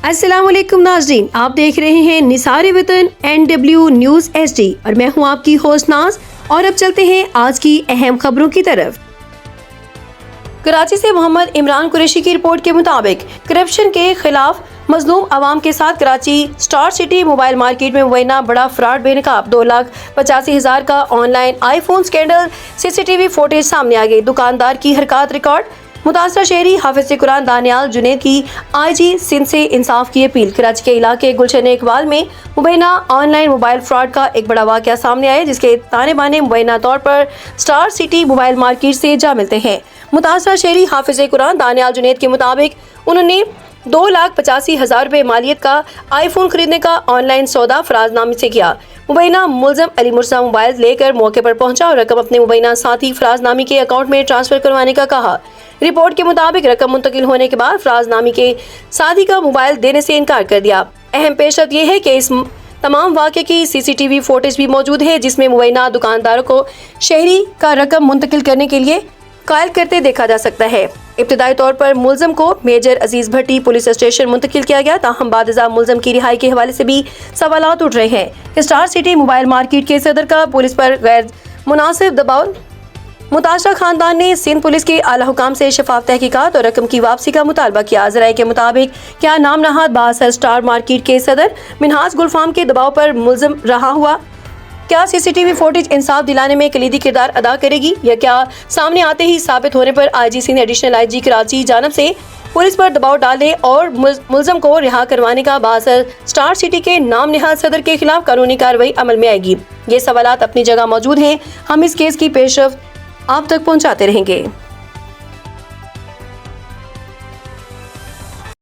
अस्सलाम वालेकुम नाज़रीन, आप देख रहे हैं निसार वतन NW न्यूज़ HD और मैं हूं आपकी होस्ट नाज। और अब चलते हैं आज की अहम खबरों की तरफ। कराची से मोहम्मद इमरान कुरैशी की रिपोर्ट के मुताबिक करप्शन के खिलाफ मजलूम आवाम के साथ Karachi star city mobile market में मुबैना बड़ा फ्रॉड बेनकाब 2,85,000 का online iPhone scandal. CCTV footage सामने आ गई। दुकानदार की हरकत रिकॉर्ड। मुतासरा शहरी हाफिज कुरान दानियाल जुनैद की IG सिंध से इंसाफ की अपील। कराची के इलाके गुलशन इकबाल में मुबैना ऑनलाइन मोबाइल फ्रॉड का एक बड़ा वाकया सामने आया, जिसके ताने बाने मुबैना तौर पर स्टार सिटी मोबाइल मार्केट से जा मिलते हैं। मुतासरा शहरी हाफिज कुरान दानियाल जुनैद के मुताबिक उन्होंने 2,85,000 रुपये मालियत का आईफोन खरीदने का ऑनलाइन सौदा फराजनामे से किया। मुबैना मुलजम अली मुर्सा मोबाइल लेकर मौके पर पहुंचा और रकम अपने मुबैना साथी फराजनामी के अकाउंट में ट्रांसफर करवाने का कहा। रिपोर्ट के मुताबिक रकम मुंतकिल होने के बाद फराजनामी के साथी का मोबाइल देने से इनकार कर दिया। अहम पेशरत ये है कि इस तमाम वाक़े की CCTV फुटेज भी मौजूद है, जिसमें मुबैना दुकानदारों को शहरी का रकम मुंतकिल करने के लिए कायल करते देखा जा सकता है। इब्तिदाई तौर पर मुलजम को मेजर अजीज भट्टी पुलिस स्टेशन मुंतकिल किया गया, ताहम बादजा मुलजम की रिहाई के हवाले से भी सवालात उठ रहे हैं। स्टार सिटी मोबाइल मार्केट के सदर का पुलिस पर गैर मुनासिब दबाव। मुतासरा खानदान ने सिंध पुलिस के आला हुकाम से शफाफ तहकीकात और रकम की वापसी का मुतालबा किया। ज़राए के मुताबिक क्या नाम नहाद बासर स्टार मार्केट के सदर मिनहाज गुलफाम के दबाव पर मुलजम रहा हुआ? क्या CCTV फुटेज इंसाफ दिलाने में कलीदी किरदार अदा करेगी, या क्या सामने आते ही साबित होने पर IG Sindh additional IG Karachi जानब से पुलिस पर दबाव डालने और मुलजम को रिहा करवाने का बासर स्टार सिटी के नाम निहाद सदर के खिलाफ कानूनी कार्रवाई अमल में आएगी? ये सवालात अपनी जगह मौजूद हैं। हम इस केस की पेशरफ्त आप तक पहुंचाते रहेंगे।